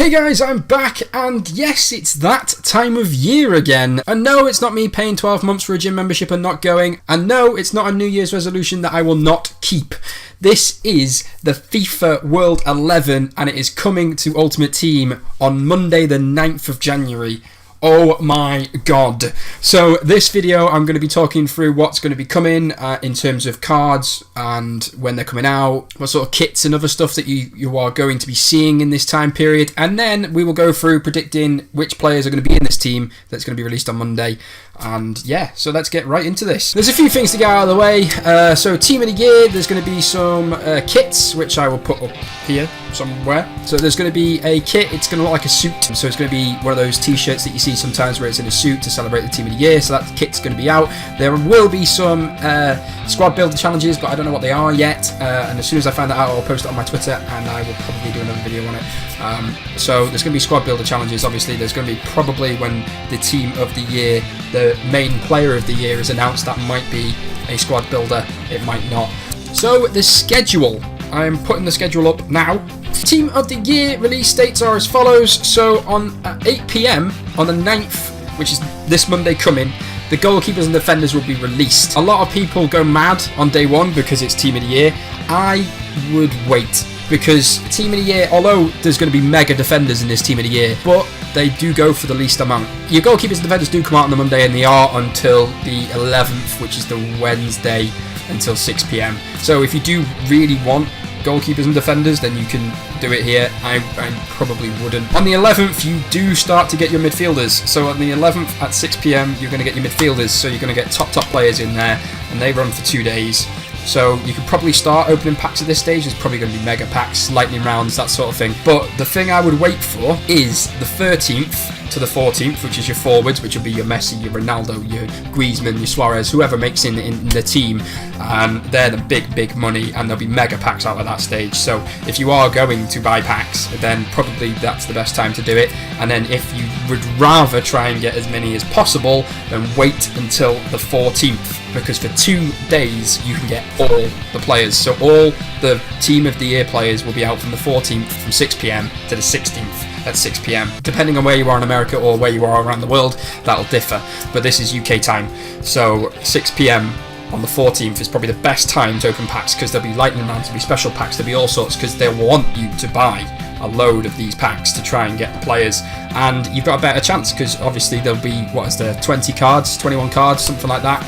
Hey guys, I'm back, and yes, it's that time of year again. And no, it's not me paying 12 months for a gym membership and not going. And no, it's not a New Year's resolution that I will not keep. This is the FIFA World 11, and it is coming to Ultimate Team on Monday the 9th of January. Oh my god. So this video I'm going to be talking through what's going to be coming in terms of cards and when they're coming out, what sort of kits and other stuff that you are going to be seeing in this time period, and then we will go through predicting which players are going to be in this team that's going to be released on Monday. And yeah, so let's get right into this. There's a few things to get out of the way. So team of the year, there's going to be some kits which I will put up here somewhere. So there's going to be a kit, it's going to look like a suit, so it's going to be one of those t-shirts that you see sometimes where it's in a suit to celebrate the team of the year. So that kit's going to be out. There will be some squad builder challenges, but I don't know what they are yet, and as soon as I find that out I'll post it on my Twitter and I will probably do another video on it. So there's going to be squad builder challenges. Obviously there's going to be probably when the team of the year, the main player of the year is announced, that might be a squad builder, it might not. So the schedule, I'm putting the schedule up now. Team of the year release dates are as follows. So on 8 PM on the 9th, which is this Monday coming, the goalkeepers and defenders will be released. A lot of people go mad on day one because it's team of the year. I would wait, because team of the year, although there's going to be mega defenders in this team of the year, but they do go for the least amount. Your goalkeepers and defenders do come out on the Monday, and they are until the 11th, which is the Wednesday, until 6 PM. So if you do really want goalkeepers and defenders, then you can do it here. I probably wouldn't. On the 11th, you do start to get your midfielders. So on the 11th at 6 PM, you're going to get your midfielders. So you're going to get top players in there, and they run for 2 days. So you could probably start opening packs at this stage. There's probably going to be mega packs, lightning rounds, that sort of thing. But the thing I would wait for is the 13th to the 14th, which is your forwards, which will be your Messi, your Ronaldo, your Griezmann, your Suarez, whoever makes in the team. They're the big money, and there'll be mega packs out at that stage. So if you are going to buy packs, then probably that's the best time to do it. And then if you would rather try and get as many as possible, then wait until the 14th, because for 2 days you can get all the players. So all the team of the year players will be out from the 14th from 6 PM to the 16th at 6 PM. Depending on where you are in America or where you are around the world, that'll differ, but this is UK time. So 6 PM on the 14th is probably the best time to open packs, because there'll be lightning rounds, there'll be special packs, there'll be all sorts, because they'll want you to buy a load of these packs to try and get the players, and you've got a better chance, because obviously there'll be, what is there, 20 cards, 21 cards, something like that.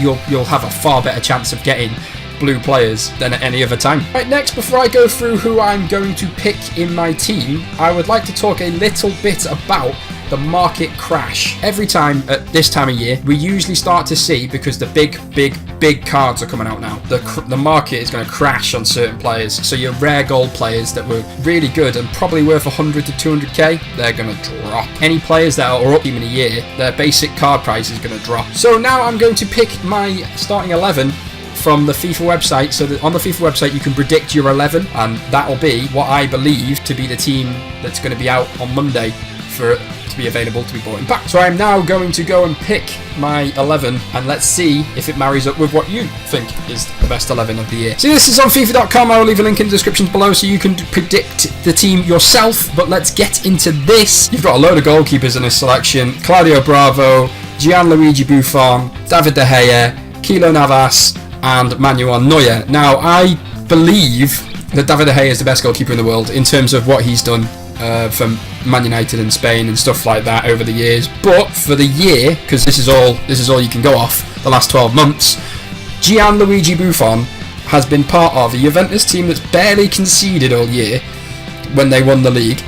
You'll have a far better chance of getting blue players than at any other time. Right, next, before I go through who I'm going to pick in my team, I would like to talk a little bit about the market crash. Every time at this time of year, we usually start to see, because the big cards are coming out now, the market is going to crash on certain players. So your rare gold players that were really good and probably worth 100 to 200k, they're going to drop. Any players that are up in a year, their basic card price is going to drop. So now I'm going to pick my starting 11 from the FIFA website. So that on the FIFA website you can predict your 11, and that'll be what I believe to be the team that's going to be out on Monday for it to be available to be bought in pack. So I'm now going to go and pick my 11, and let's see if it marries up with what you think is the best 11 of the year. So this is on FIFA.com. I will leave a link in the description below so you can predict the team yourself, but let's get into this. You've got a load of goalkeepers in this selection: Claudio Bravo, Gianluigi Buffon, David De Gea, Keylor Navas, and Manuel Neuer. Now, I believe that David De Gea is the best goalkeeper in the world in terms of what he's done for Man United and Spain and stuff like that over the years. But for the year, because this is all you can go off, the last 12 months, Gianluigi Buffon has been part of a Juventus team that's barely conceded all year when they won the league,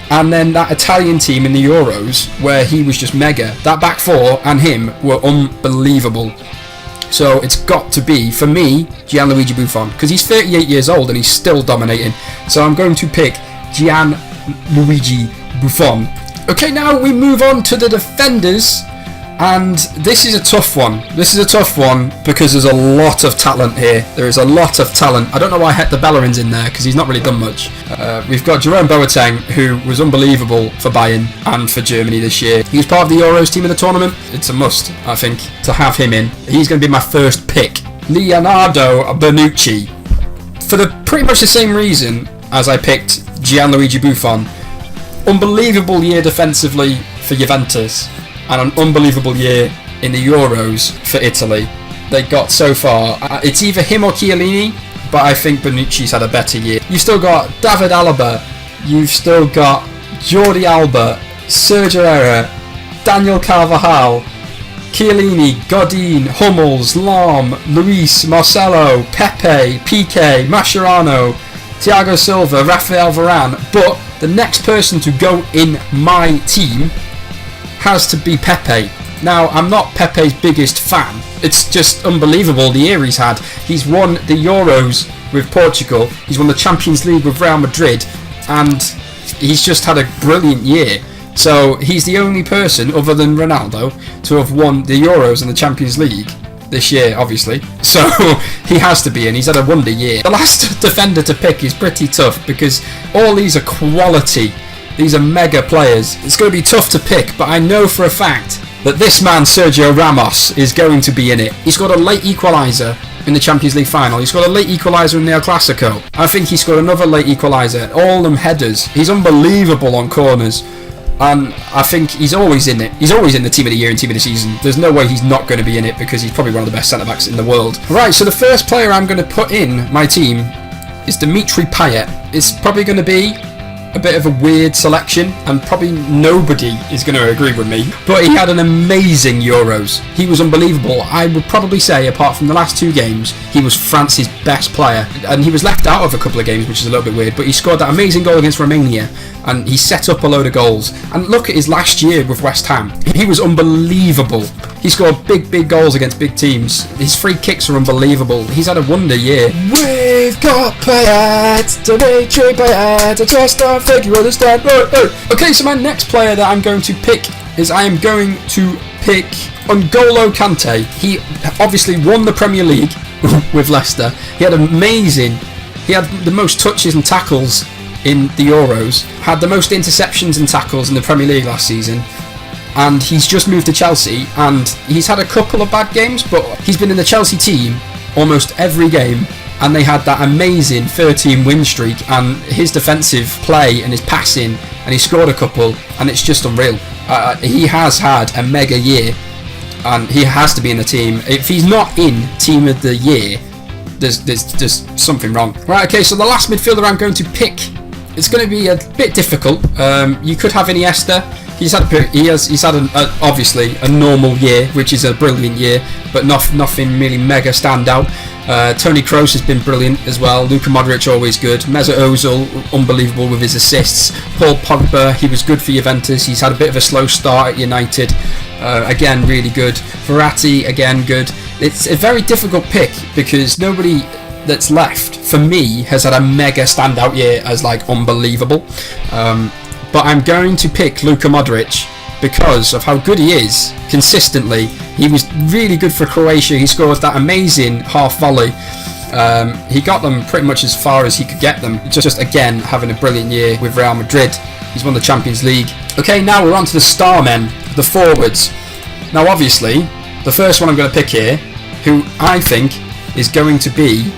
and then that Italian team in the Euros where he was just mega. That back four and him were unbelievable. So it's got to be, for me, Gianluigi Buffon, because he's 38 years old and he's still dominating. So I'm going to pick Gianluigi Buffon. Okay, now we move on to the defenders, and this is a tough one. This is a tough one because there's a lot of talent here. There is a lot of talent. I don't know why Hector Bellerin's in there, because he's not really done much. We've got Jerome Boateng, who was unbelievable for Bayern and for Germany this year. He was part of the Euros team in the tournament. It's a must, I think, to have him in. He's going to be my first pick. Leonardo Bonucci. For pretty much the same reason as I picked Gianluigi Buffon. unbelievable year defensively for Juventus and an unbelievable year in the Euros for Italy. They got so far. It's either him or Chiellini, but I think Bonucci's had a better year. You've still got David Alaba, you've still got Jordi Alba, Sergio Herrera, Daniel Carvajal, Chiellini, Godin, Hummels, Lahm, Luis, Marcelo, Pepe, Piqué, Mascherano, Thiago Silva, Rafael Varane, but the next person to go in my team has to be Pepe. Now, I'm not Pepe's biggest fan. It's just unbelievable the year he's had. He's won the Euros with Portugal, he's won the Champions League with Real Madrid, and he's just had a brilliant year. So he's the only person other than Ronaldo to have won the Euros and the Champions League this year, obviously. So he has to be in. He's had a wonder year. The last defender to pick is pretty tough because all these are quality. These are mega players. It's going to be tough to pick, but I know for a fact that this man, Sergio Ramos, is going to be in it. He scored a late equaliser in the Champions League final. He scored a late equaliser in the El Clasico. I think he scored another late equaliser. All them headers. He's unbelievable on corners. And I think he's always in it. He's always in the team of the year and team of the season. There's no way he's not going to be in it because he's probably one of the best centre-backs in the world. Right, so the first player I'm going to put in my team is Dimitri Payet. It's probably going to be a bit of a weird selection and probably nobody is going to agree with me, but he had an amazing Euros. He was unbelievable. I would probably say, apart from the last two games, he was France's best player, and he was left out of a couple of games, which is a little bit weird, but he scored that amazing goal against Romania and he set up a load of goals. And look at his last year with West Ham. He was unbelievable. He scored big goals against big teams. His free kicks are unbelievable. He's had a wonder year. We've got Payet, Dimitri Payet, I just don't think you understand. Okay, so my next player that I'm going to pick is I am going to pick N'Golo Kante. He obviously won the Premier League with Leicester. He had the most touches and tackles in the Euros, had the most interceptions and tackles in the Premier League last season, and he's just moved to Chelsea, and he's had a couple of bad games, but he's been in the Chelsea team almost every game, and they had that amazing 13 win streak, and his defensive play and his passing, and he scored a couple, and it's just unreal. He has had a mega year, and he has to be in the team. If he's not in team of the year, there's something wrong. Right, okay, so the last midfielder I'm going to pick, it's going to be a bit difficult. You could have Iniesta. He's had obviously a normal year, which is a brilliant year, but nothing really mega standout. Toni Kroos has been brilliant as well. Luka Modric always good. Mesut Ozil unbelievable with his assists. Paul Pogba, he was good for Juventus. He's had a bit of a slow start at United. Again, really good. Verratti, again, good. It's a very difficult pick because nobody that's left for me has had a mega standout year as like unbelievable. But I'm going to pick Luka Modric because of how good he is consistently. He was really good for Croatia. He scored that amazing half volley. He got them pretty much as far as he could get them. Just again having a brilliant year with Real Madrid. He's won the Champions League. Okay, now we're on to the star men, the forwards. Now obviously the first one I'm going to pick here, who I think is going to be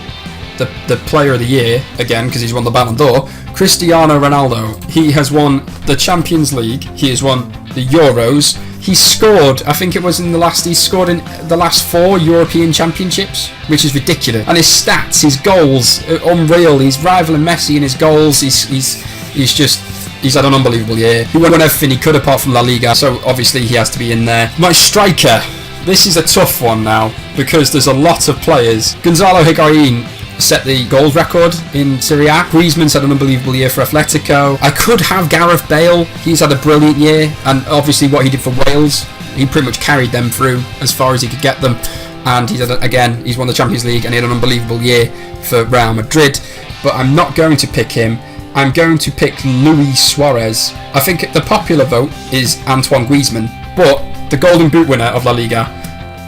the player of the year again because he's won the Ballon d'Or, Cristiano Ronaldo. He has won the Champions League, he has won the Euros, he scored, I think it was he scored in the last 4 European Championships, which is ridiculous. And his stats, his goals, unreal. He's rivaling Messi in his goals. He's had an unbelievable year. He won everything he could apart from La Liga, so obviously he has to be in there. My striker, this is a tough one now because there's a lot of players. Gonzalo Higuain set the goals record in Serie A. Griezmann's had an unbelievable year for Atletico. I could have Gareth Bale. He's had a brilliant year, and obviously what he did for Wales, he pretty much carried them through as far as he could get them. And he's won the Champions League and he had an unbelievable year for Real Madrid. But I'm not going to pick him. I'm going to pick Luis Suarez. I think the popular vote is Antoine Griezmann, but the Golden Boot winner of La Liga,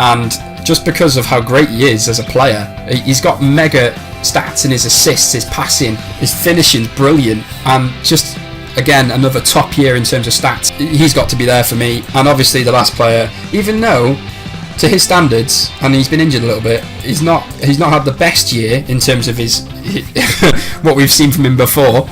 and just because of how great he is as a player, he's got mega stats in his assists, his passing, his finishing's brilliant, and just again another top year in terms of stats. He's got to be there for me. And obviously the last player, even though to his standards, and he's been injured a little bit, he's not had the best year in terms of his what we've seen from him before.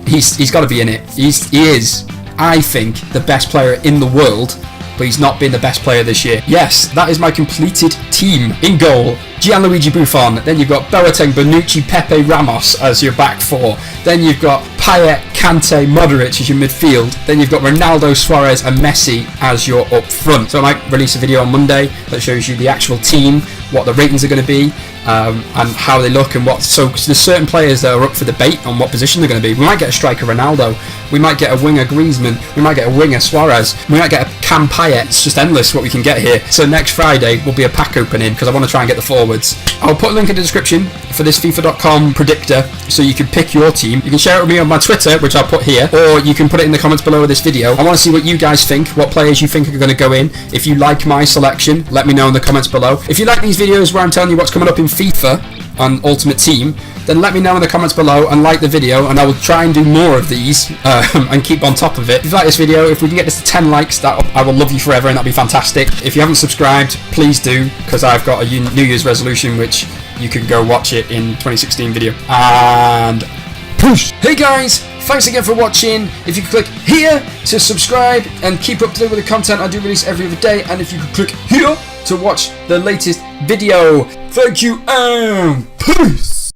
He's got to be in it. He is I think, the best player in the world, but he's not been the best player this year. Yes, that is my completed team. In goal, Gianluigi Buffon. Then you've got Boateng, Bonucci, Pepe, Ramos as your back four. Then you've got Payet, Kante, Modric as your midfield. Then you've got Ronaldo, Suarez and Messi as your up front. So I might release a video on Monday that shows you the actual team, what the ratings are going to be, and how they look and what. So there's certain players that are up for debate on what position they're going to be. We might get a striker Ronaldo, we might get a winger Griezmann, we might get a winger Suarez, we might get a Cam Payet. It's just endless what we can get here. So next Friday will be a pack opening because I want to try and get the forwards. I'll put a link in the description for this FIFA.com predictor so you can pick your team. You can share it with me on my Twitter, which I'll put here, or you can put it in the comments below this video. I want to see what you guys think, what players you think are going to go in. If you like my selection, let me know in the comments below. If you like these videos where I'm telling you what's coming up in FIFA on Ultimate Team, then let me know in the comments below and like the video, and I will try and do more of these and keep on top of it. If you like this video, if we can get this to 10 likes, that I will love you forever and that'll be fantastic. If you haven't subscribed, please do, because I've got a New Year's resolution which you can go watch it in 2016 video. And push! Hey guys, thanks again for watching. If you could click here to subscribe and keep up to date with the content I do release every other day, and if you could click here to watch the latest video. Thank you and peace!